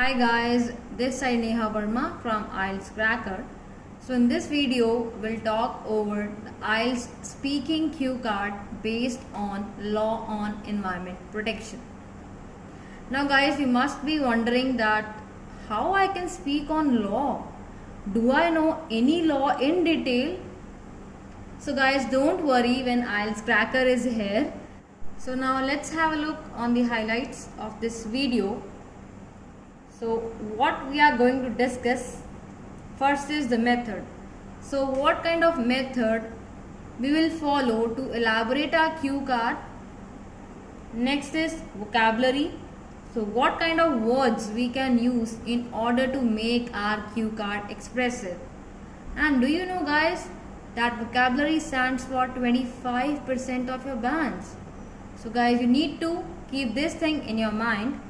Hi guys, this is Neha from ieltscracker. So in this video, we'll talk over the IELTS speaking cue card based on law on environment protection. Now guys, you must be wondering that how I can speak on law. Do I know any law in detail? So guys, don't worry when ieltscracker is here. So now let's have a look on the highlights of this video. So what we are going to discuss first is the method. So what kind of method we will follow to elaborate our cue card. Next is vocabulary. So what kind of words we can use in order to make our cue card expressive. And do you know guys that vocabulary stands for 25% of your bands. So guys, you need to keep this thing in your mind.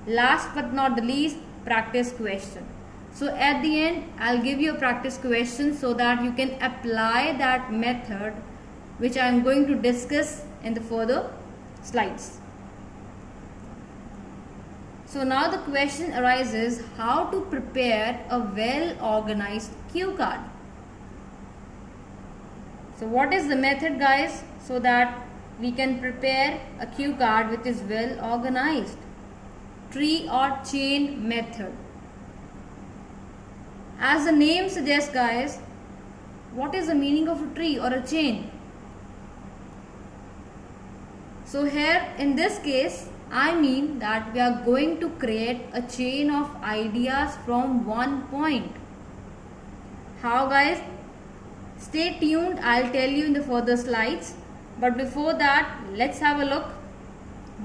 Last but not the least, practice question. So at the end, I'll give you a practice question so that you can apply that method which I am going to discuss in the further slides. So now the question arises, how to prepare a well-organized cue card. So what is the method guys, so that we can prepare a cue card which is well organized? Tree or chain method. As the name suggests guys, what is the meaning of a tree or a chain? So here in this case, I mean that we are going to create a chain of ideas from one point. How guys? Stay tuned, I'll tell you in the further slides. But before that, let's have a look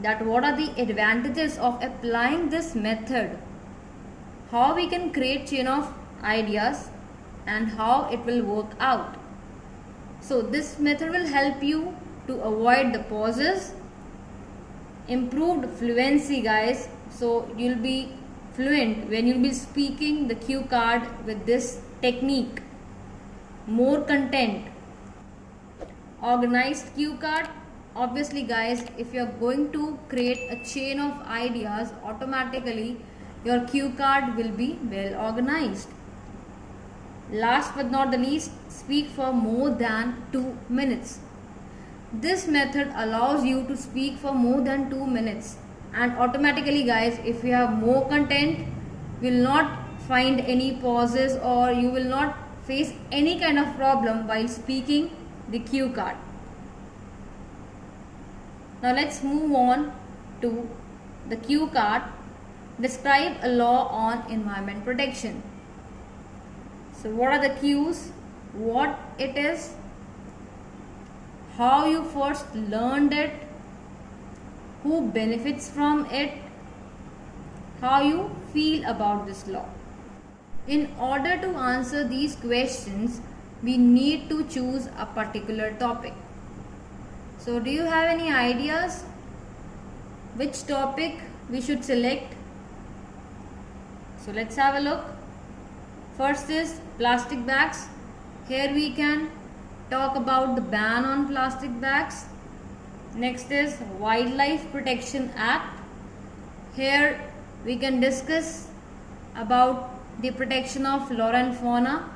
that what are the advantages of applying this method, how we can create chain of ideas and how it will work out. So this method will help you to avoid the pauses, improved fluency guys, so you'll be fluent when you'll be speaking the cue card with this technique. More content, organized cue card. Obviously guys, if you are going to create a chain of ideas, automatically your cue card will be well organized. Last but not the least, speak for more than 2 minutes. This method allows you to speak for more than 2 minutes, and automatically guys, if you have more content, you will not find any pauses or you will not face any kind of problem while speaking the cue card. Now let's move on to the cue card. Describe a law on environment protection. So what are the cues, what it is, how you first learned it, who benefits from it, how you feel about this law. In order to answer these questions, we need to choose a particular topic. So do you have any ideas which topic we should select? So let's have a look. First is plastic bags. Here we can talk about the ban on plastic bags. Next is Wildlife Protection Act. Here we can discuss about the protection of flora and fauna.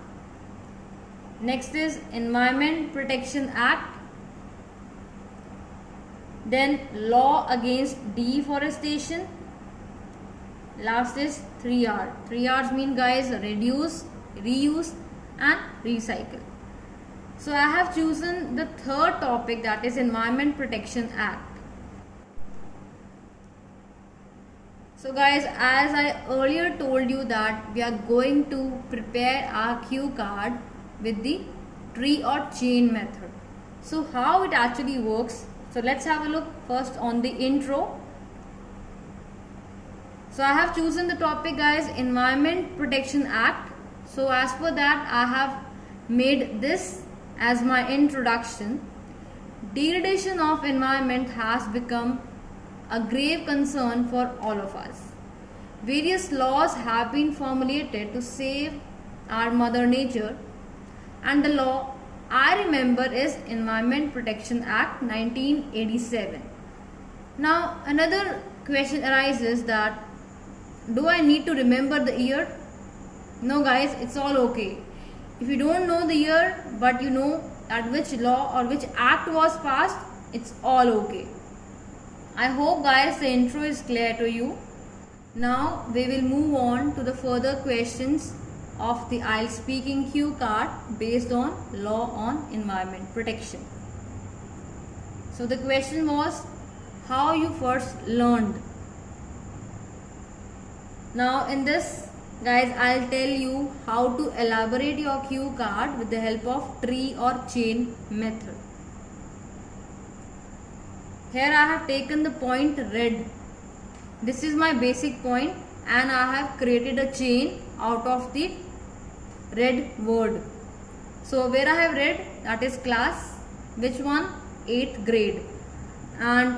Next is Environment Protection Act. Then law against deforestation. Last is 3R. 3R's mean guys, reduce, reuse and recycle. So I have chosen the third topic, that is Environment Protection Act. So guys, as I earlier told you that we are going to prepare our cue card with the tree or chain method. So how it actually works? So let's have a look first on the intro. So I have chosen the topic guys, Environment Protection Act. So as per that, I have made this as my introduction. Degradation of environment has become a grave concern for all of us. Various laws have been formulated to save our mother nature, and the law I remember is Environment Protection Act 1987. Now another question arises that do I need to remember the year? No guys, it's all okay. If you don't know the year but you know at which law or which act was passed, it's all okay. I hope guys the intro is clear to you. Now we will move on to the further questions of the IELTS speaking cue card based on law on environment protection. So the question was how you first learned. Now in this guys, I'll tell you how to elaborate your cue card with the help of tree or chain method. Here I have taken the point red. This is my basic point and I have created a chain out of the red word. So where I have read, that is class, which one? 8th grade. And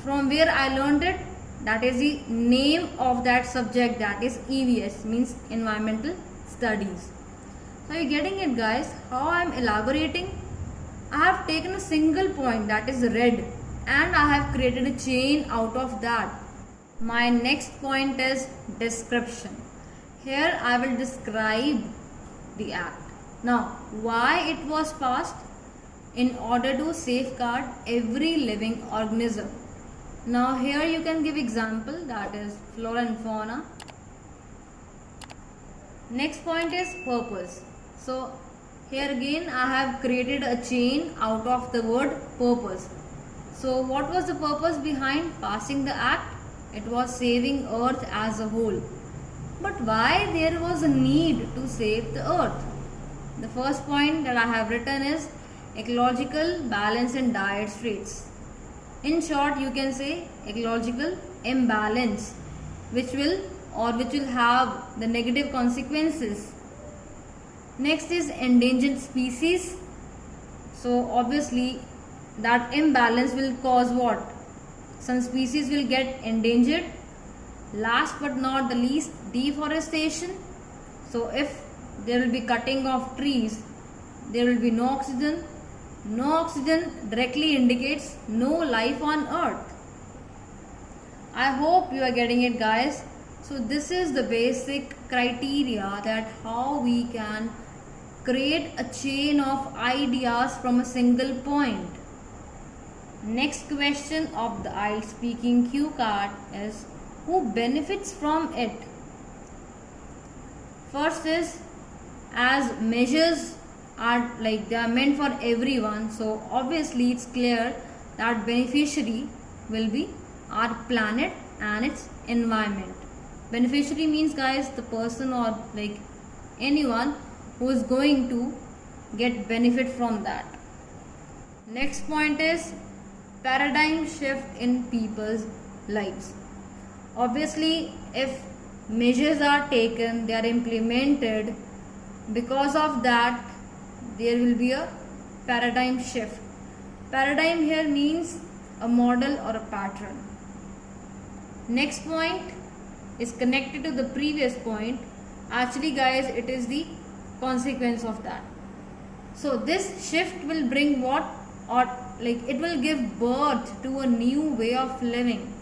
from where I learned it, that is the name of that subject, that is EVS, means environmental studies. So are you getting it guys? How I am elaborating? I have taken a single point, that is red, and I have created a chain out of that. My next point is description. Here I will describe the act. Now why it was passed? In order to safeguard every living organism. Now here you can give example, that is flora and fauna. Next point is purpose. So here again I have created a chain out of the word purpose. So what was the purpose behind passing the act? It was saving earth as a whole. But why there was a need to save the earth? The first point that I have written is ecological balance and dire straits. In short, you can say ecological imbalance, which will have the negative consequences. Next is endangered species. So obviously that imbalance will cause what? Some species will get endangered. Last but not the least, deforestation. So if there will be cutting of trees, there will be no oxygen. No oxygen directly indicates no life on earth. I hope you are getting it guys. So this is the basic criteria that how we can create a chain of ideas from a single point. Next question of the IELTS speaking cue card is who benefits from it? First is, as measures are like they are meant for everyone, so obviously it's clear that beneficiary will be our planet and its environment. Beneficiary means guys the person or like anyone who is going to get benefit from that. Next point is paradigm shift in people's lives. Obviously if measures are taken, they are implemented, because of that there will be a paradigm shift. Paradigm here means a model or a pattern. Next point is connected to the previous point. Actually guys, it is the consequence of that. So this shift will bring what? Or like it will give birth to a new way of living.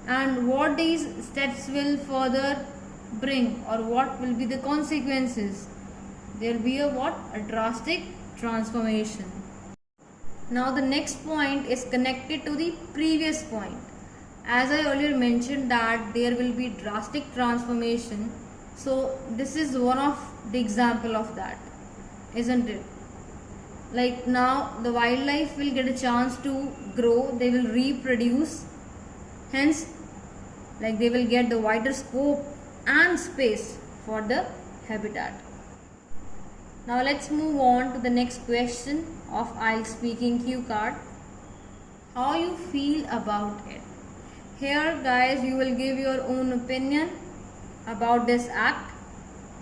And what these steps will further bring, or what will be the consequences? There will be a what? A drastic transformation. Now the next point is connected to the previous point. As I earlier mentioned that there will be drastic transformation. So this is one of the example of that, isn't it? Like now the wildlife will get a chance to grow, they will reproduce, hence like they will get the wider scope and space for the habitat. Now let's move on to the next question of IELTS speaking cue card. How you feel about it? Here guys you will give your own opinion about this act.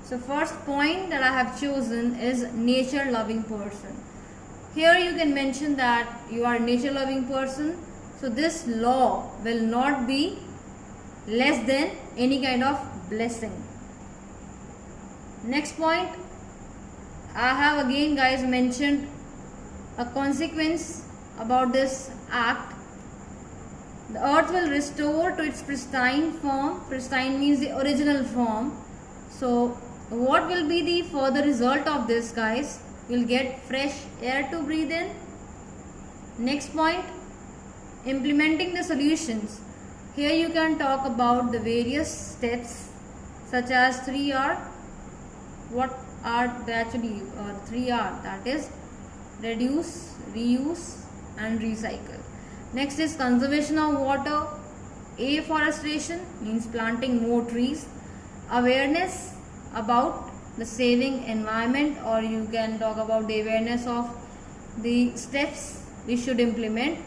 So first point that I have chosen is nature loving person. Here you can mention that you are a nature loving person. So this law will not be less than any kind of blessing. Next point, I have again guys mentioned a consequence about this act, The earth will restore to its pristine form. Pristine means the original form. So what will be the further result of this, guys? We'll get fresh air to breathe in. Next point, implementing the solutions. Here you can talk about the various steps such as 3R. What are they actually? 3R, that is reduce, reuse and recycle. Next is conservation of water. Afforestation means planting more trees. Awareness about the saving environment, or you can talk about the awareness of the steps we should implement.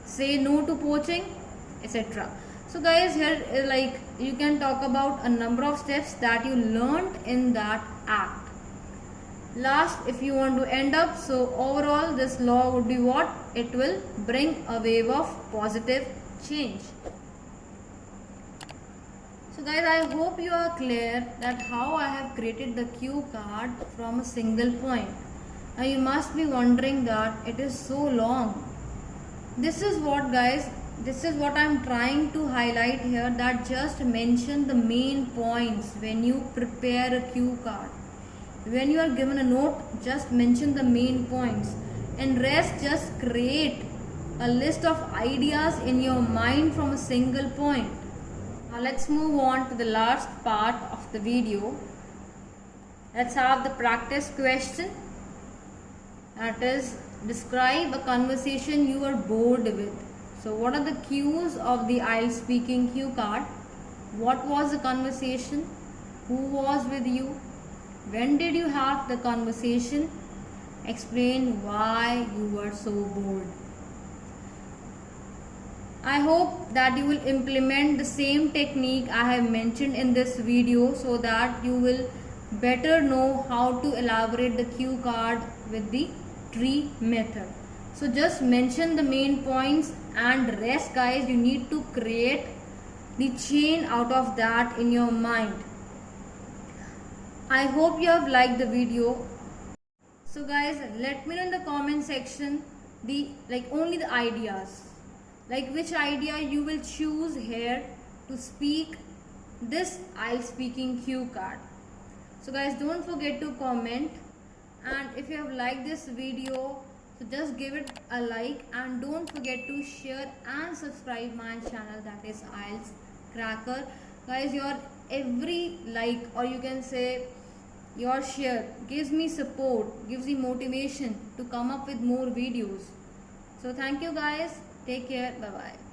Say no to poaching, etc. So guys, here like you can talk about a number of steps that you learned in that act. Last, if you want to end up, so overall this law would be what? It will bring a wave of positive change. So guys, I hope you are clear that how I have created the cue card from a single point. Now you must be wondering that it is so long. This is what, guys, this is what I am trying to highlight here, that just mention the main points when you prepare a cue card. When you are given a note, just mention the main points, and rest just create a list of ideas in your mind from a single point. Now let's move on to the last part of the video. Let's have the practice question. That is, describe a conversation you are bored with. So what are the cues of the IELTS speaking cue card? What was the conversation? Who was with you? When did you have the conversation? Explain why you were so bored. I hope that you will implement the same technique I have mentioned in this video, so that you will better know how to elaborate the cue card with the tree method. So just mention the main points, and rest, guys, you need to create the chain out of that in your mind. I hope you have liked the video. So guys, let me know in the comment section only the ideas, like which idea you will choose here to speak this IELTS speaking cue card. So guys, don't forget to comment, and if you have liked this video, so just give it a like, and don't forget to share and subscribe my channel, that is IELTS Cracker. Guys, your every like, or you can say your share, gives me support, gives me motivation to come up with more videos. So thank you guys, take care, bye bye.